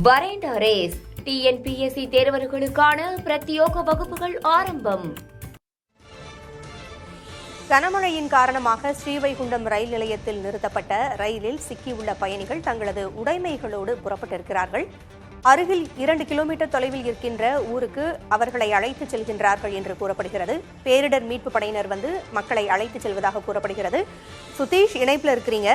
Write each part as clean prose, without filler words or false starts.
வரேண்டா race TNPSC தேர்வர்களுக்கான பிரத்யோக வகுப்புகள் ஆரம்பம். கனமழையின் காரணமாக ஸ்ரீவைகுண்டம் ரயில் நிலையத்தில் நிறுத்தப்பட்ட ரயிலில் சிக்கியுள்ள பயணிகள் தங்களது உடைமைகளோடு புறப்பட்டிருக்கிறார்கள். அருகில் 2 கிலோமீட்டர் தொலைவில் இருக்கின்ற ஊருக்கு அவர்களை அழைத்துச் செல்கின்றார்கள் என்று கூறப்படுகிறது. பேரிடர் மீட்பு படையினர் வந்து மக்களை அழைத்துச் செல்வதாக கூறப்படுகிறது. சுதீஷ், இணைப்பில் இருக்கிறீங்க.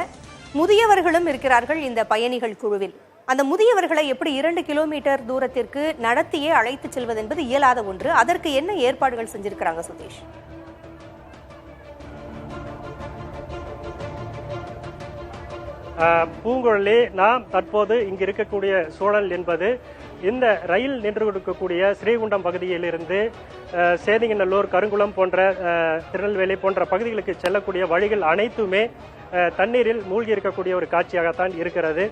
முதியவர்களும் இருக்கிறார்கள் இந்த பயணிகள் குழுவில். அந்த முதியவர்களை எப்படி 2 கிலோமீட்டர் தூரத்திற்கு நடத்தியே அழைத்துச் செல்வது என்பது இயலாத ஒன்று. அதற்கு என்ன ஏற்பாடுகள் செஞ்சிருக்கிறாங்க சுதீஷ்? பூங்குழலி, நாம் தற்போது இங்கு இருக்கக்கூடிய சூழல் என்பது இந்த ரயில் நின்று கொடுக்கக்கூடிய ஸ்ரீகுண்டம் பகுதியிலிருந்து சேதிங்கநல்லூர், கருங்குளம் போன்ற திருநெல்வேலி போன்ற பகுதிகளுக்கு செல்லக்கூடிய வழிகள் அனைத்துமே தண்ணீரில் மூழ்கி இருக்கக்கூடிய ஒரு காட்சியாகத்தான் இருக்கிறது.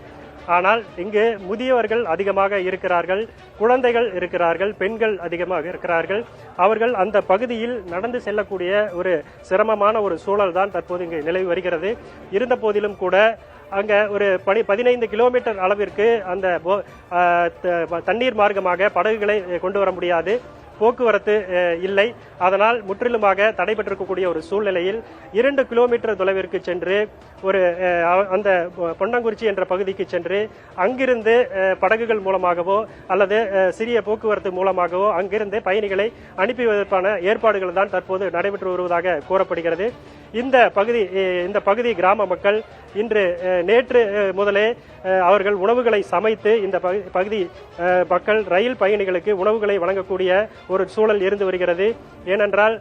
ஆனால் இங்கு முதியவர்கள் அதிகமாக இருக்கிறார்கள், குழந்தைகள் இருக்கிறார்கள், பெண்கள் அதிகமாக இருக்கிறார்கள். அவர்கள் அந்த பகுதியில் நடந்து செல்லக்கூடிய ஒரு சிரமமான ஒரு சூழல் தான் தற்போது இங்கு நிலவி வருகிறது. இருந்த போதிலும் கூட அங்க ஒரு 15 கிலோமீட்டர் அளவிற்கு அந்த தண்ணீர் மார்க்கமாக படகுகளை கொண்டு வர முடியாது, போக்குவரத்து இல்லை. அதனால் முற்றிலுமாக தடைபட்டிருக்கக்கூடிய ஒரு சூழ்நிலையில் 2 கிலோமீட்டர் தொலைவிற்கு சென்று ஒரு அந்த பொன்னங்குறிச்சி என்ற பகுதிக்கு சென்று அங்கிருந்து படகுகள் மூலமாகவோ அல்லது சிறிய போக்குவரத்து மூலமாகவோ அங்கிருந்து பயணிகளை அனுப்பி வைப்பதற்கான ஏற்பாடுகள் தான் தற்போது நடைபெற்று வருவதாக கூறப்படுகிறது. இந்த பகுதி கிராம மக்கள் நேற்று முதலே அவர்கள் உணவுகளை சமைத்து இந்த பகுதி மக்கள் ரயில் பயணிகளுக்கு உணவுகளை வழங்கக்கூடிய ஒரு சூழல் இருந்து வருகிறது. ஏனென்றால்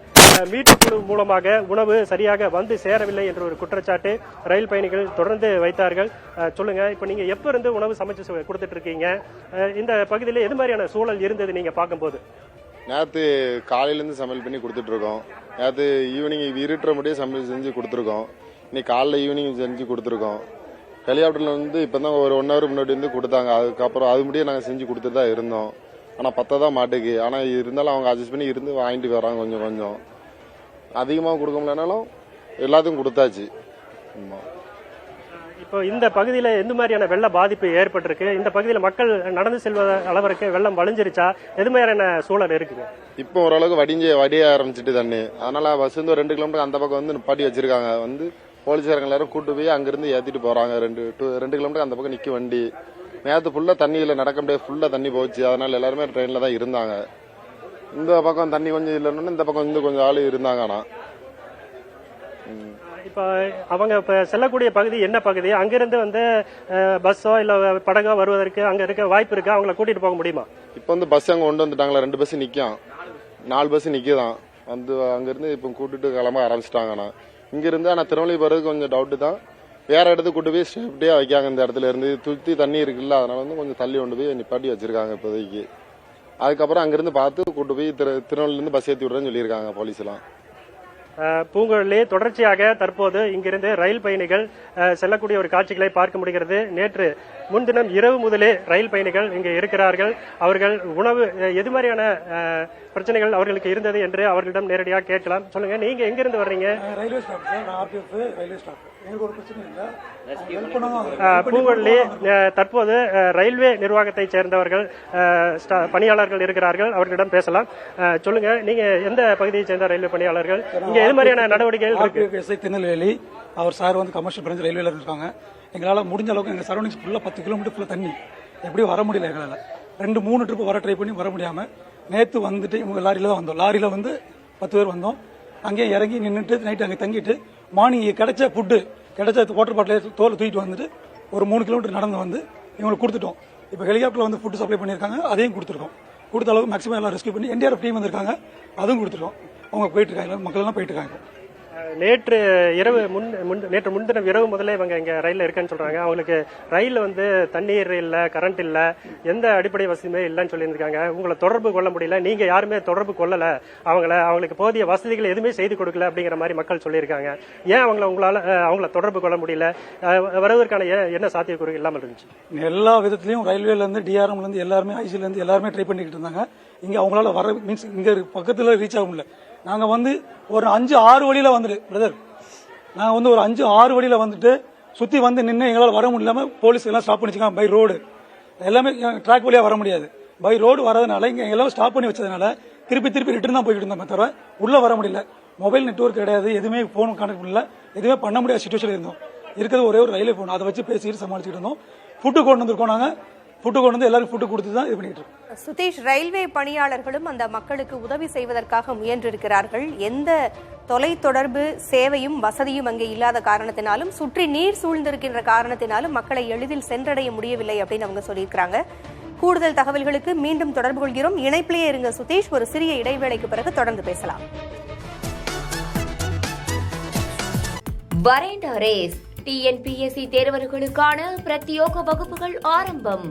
மீட்புக்குழு மூலமாக உணவு சரியாக வந்து சேரவில்லை என்ற ஒரு குற்றச்சாட்டு ரயில் பயணிகள் தொடர்ந்து வைத்தார்கள். சொல்லுங்க, இப்ப நீங்க எப்ப இருந்து உணவு சமைச்சு கொடுத்துட்டு இருக்கீங்க? இந்த பகுதியில் எது மாதிரியான சூழல் இருந்தது நீங்க பார்க்கும்போது? நேற்று காலையிலேருந்து சமையல் பண்ணி கொடுத்துட்டு இருக்கோம். நேற்று ஈவினிங் இருட்டுற முடியே சமையல் செஞ்சு கொடுத்துருக்கோம். இன்னைக்கு காலைல ஈவினிங் செஞ்சு கொடுத்துருக்கோம். ஹெலிகாப்டர்ல வந்து இப்பதான் ஒரு 1 ஹவர் முன்னாடி வந்து கொடுத்தாங்க. அதுக்கப்புறம் அது முடியே நாங்கள் செஞ்சு கொடுத்துட்டு தான் இருந்தோம். ஆனால் பத்ததான் மாட்டுக்கு. ஆனால் இருந்தாலும் அவங்க அட்ஜஸ்ட் பண்ணி இருந்து வாங்கிட்டு வராங்க. கொஞ்சம் கொஞ்சம் அதிகமாக கொடுக்க முடியலனாலும் எல்லாத்துக்கும் கொடுத்தாச்சு. இப்போ இந்த பகுதியில் எந்த மாதிரியான வெள்ள பாதிப்பு ஏற்பட்டிருக்கு? இந்த பகுதியில் மக்கள் நடந்து செல்வத அளவிற்கு வெள்ளம் வழிஞ்சிருச்சா? எது மாதிரியான சூழல் இருக்குங்க? இப்போ ஓரளவுக்கு வடிய ஆரம்பிச்சிட்டு தண்ணி. அதனால பஸ் வந்து 2 கிலோமீட்டர் அந்த பக்கம் வந்து நிப்பாட்டி வச்சிருக்காங்க. வந்து போலீஸ்காரங்க எல்லாரும் கூட்டு போய் அங்கிருந்து ஏத்திட்டு போறாங்க. 2 கிலோமீட்டர் அந்த பக்கம் நிக்க வண்டி. நேற்று ஃபுல்லா தண்ணியில நடக்க முடியாது, ஃபுல்லா தண்ணி போச்சு. அதனால எல்லாருமே ட்ரெயின்ல தான் இருந்தாங்க. இந்த பக்கம் தண்ணி கொஞ்சம் இல்லைன்னு இந்த பக்கம் வந்து கொஞ்சம் ஆளு இருந்தாங்கன்னா. இப்ப அவங்க செல்லக்கூடிய பகுதி என்ன பகுதி? அங்கிருந்து வந்து பஸ்ஸோ இல்ல படகோ வருவதற்கு அங்க இருக்க வாய்ப்பு இருக்கு? அவங்களை கூட்டிட்டு போக முடியுமா? இப்ப வந்து பஸ் அங்க கொண்டு வந்துட்டாங்களா? 2 பஸ் நிக்கும், 4 பஸ் நிக்குதான். வந்து அங்கிருந்து இப்ப கூட்டிட்டு கிளம்ப ஆரம்பிச்சிட்டாங்கண்ணா. இங்க இருந்து ஆனா திருநெல்வேலி போறது கொஞ்சம் டவுட் தான். வேற இடத்துக்கு கூட்டு போய் சேஃப்டியா வைக்காங்க. இந்த இடத்துல இருந்து சுத்தி தண்ணி இருக்குல்ல, அதனால வந்து கொஞ்சம் தள்ளி கொண்டு போய் நிப்பாட்டி வச்சிருக்காங்க இப்போதைக்கு. அதுக்கப்புறம் அங்கிருந்து பார்த்து கூட்டு போய் திருநெல்வேலியில இருந்து பஸ் ஏற்றி விடுறேன்னு சொல்லியிருக்காங்க போலீஸ் எல்லாம். பூங்குழலி, தொடர்ச்சியாக தற்போது இங்கிருந்து ரயில் பயணிகள் செல்லக்கூடிய ஒரு காட்சிகளை பார்க்க முடிகிறது. நேற்று முன்தினம் இரவு முதலே ரயில் பயணிகள் இங்கு இருக்கிறார்கள். அவர்கள் உணவு எது மாதிரியான பிரச்சனைகள் அவர்களுக்கு இருந்தது என்று அவர்களிடம் நேரடியாக கேட்கலாம். சொல்லுங்க, நீங்க எங்க இருந்து வர்றீங்க? Railway stop sir, RPF railway stop. எனக்கு ஒரு பிரச்சனை இல்ல. பூங்குழலி, தற்போது ரயில்வே நிர்வாகத்தை சேர்ந்தவர்கள் பணியாளர்கள் இருக்கிறார்கள், அவர்களிடம் பேசலாம். சொல்லுங்க, நீங்க எந்த பகுதியை சேர்ந்த ரயில்வே பணியாளர்கள்? இங்க எது மாதிரியான நடவடிக்கைகள் இருக்கு? திருநெல்வேலி. அவர் சார் வந்து கமர்ஷியல் பிரான்ச் ரயில்வேல இருக்காங்க. எங்களால முடிஞ்ச அளவுக்கு எங்க சரௌண்டிங்ஸ் ஃபுல்லா 10 கிலோமீட்டர் ஃபுல்லா தண்ணி. எப்படியும் வர முடியல எங்களால. 2-3 ட்ரிப் வர ட்ரை பண்ணி வர முடியாம நேத்து வந்துட்டு இவங்க லாரியில தான் வந்தோம். லாரியில வந்து 10 பேர் வந்தோம். அங்கேயே இறங்கி நின்றுட்டு நைட் அங்கே தங்கிட்டு மார்னிங் கிடைச்ச ஃபுட்டு, கிடைச்ச வாட்டர் பாட்டில் தோல் தூக்கிட்டு வந்துட்டு ஒரு 3 கிலோமீட்டர் நடந்து வந்து இவங்களுக்கு கொடுத்துட்டோம். இப்போ ஹெலிகாப்டர்ல வந்து ஃபுட்டு சப்ளை பண்ணியிருக்காங்க, அதையும் கொடுத்துருக்கோம். கொடுத்த அளவுக்கு மேக்ஸிமம் எல்லாம் ரெஸ்கியூ பண்ணி NDRF டீம் வந்திருக்காங்க, அதுவும் கொடுத்துருக்கோம். அவங்க போயிட்டு இருக்காங்க, மக்கள் எல்லாம் போயிட்டு இருக்காங்க. நேற்று முன்தினம் இரவு முதல்ல இவங்க இங்க ரயில்ல இருக்குன்னு சொல்றாங்க. அவங்களுக்கு ரயில்ல வந்து தண்ணீர் இல்ல, கரண்ட் இல்ல, எந்த அடிப்படை வசதியுமே இல்லைன்னு சொல்லியிருக்காங்க. உங்களை தொடர்பு கொள்ள முடியல, நீங்க யாருமே தொடர்பு கொள்ளல, அவங்களுக்கு போதிய வசதிகள் எதுவுமே செய்து கொடுக்கல அப்படிங்கிற மாதிரி மக்கள் சொல்லியிருக்காங்க. ஏன் அவங்கள தொடர்பு கொள்ள முடியல? வருவதற்கான என்ன சாத்தியக்கூறு இல்லாமல் இருந்துச்சு? எல்லா விதத்திலையும் ரயில்வேல இருந்து DRMல இருந்து எல்லாருமே, ICல இருந்து எல்லாருமே ட்ரை பண்ணிக்கிட்டு இருந்தாங்க. இங்க அவங்களால வர மீன்ஸ் இங்க பக்கத்துல ரீச் ஆக முடியல. நாங்க வந்து ஒரு 5-6 வழியில வந்துட்டு பிரதர், நாங்க வந்து ஒரு 5-6 வழியில வந்துட்டு சுத்தி வந்து நின்று எங்களால வர முடியாம போலீஸ் எல்லாம் ஸ்டாப் பண்ணிச்சுக்காங்க பை ரோடு. எல்லாமே ட்ராக் வழியாக வர முடியாது. பை ரோடு வரதுனால இங்கே எல்லாம் ஸ்டாப் பண்ணி வச்சதுனால திருப்பி ரிட்டர்ன் தான் போய்கிட்டு இருந்தோம் தவிர உள்ள வர முடியல. மொபைல் நெட்வொர்க் கிடையாது, எதுவுமே ஃபோன் கனெக்ட் பண்ணல, எதுவுமே பண்ண முடியாத சுச்சுவேஷன் இருந்தோம். இருக்கிறது ஒரே ஒரு ரயில்வே ஃபோன், அதை வச்சு பேசிட்டு சமாளிச்சுட்டு இருந்தோம். ஃபுட்டு கொண்டு வந்திருக்கோம், நாங்கள் ஃபுட்டு கொண்டு வந்து எல்லாரும் ஃபுட்டு கொடுத்து தான் இது பண்ணிட்டு இருக்கோம். சுதீஷ், ரயில்வே பணியாளர்களும் அந்த மக்களுக்கு உதவி செய்வதற்காக முயன்றிருக்கிறார்கள். எந்த தொலைத்தொடர்பு சேவையும் வசதியும் அங்கே இல்லாத காரணத்தினாலும், சுற்றி நீர் சூழ்ந்திருக்கின்ற காரணத்தினாலும் மக்களை எளிதில் சென்றடைய முடியவில்லை அப்படின்னு அவங்க சொல்லியிருக்கிறாங்க. கூடுதல் தகவல்களுக்கு மீண்டும் தொடர்பு கொள்கிறோம். இணைப்பிலேயே இருங்க சுதீஷ். ஒரு சிறிய இடைவேளைக்கு பிறகு தொடர்ந்து பேசலாம். வரேண்ட ரேஸ் டிஎன்பிஎஸ்சி தேர்வர்களுக்கான பிரத்யோக வகுப்புகள் ஆரம்பம்.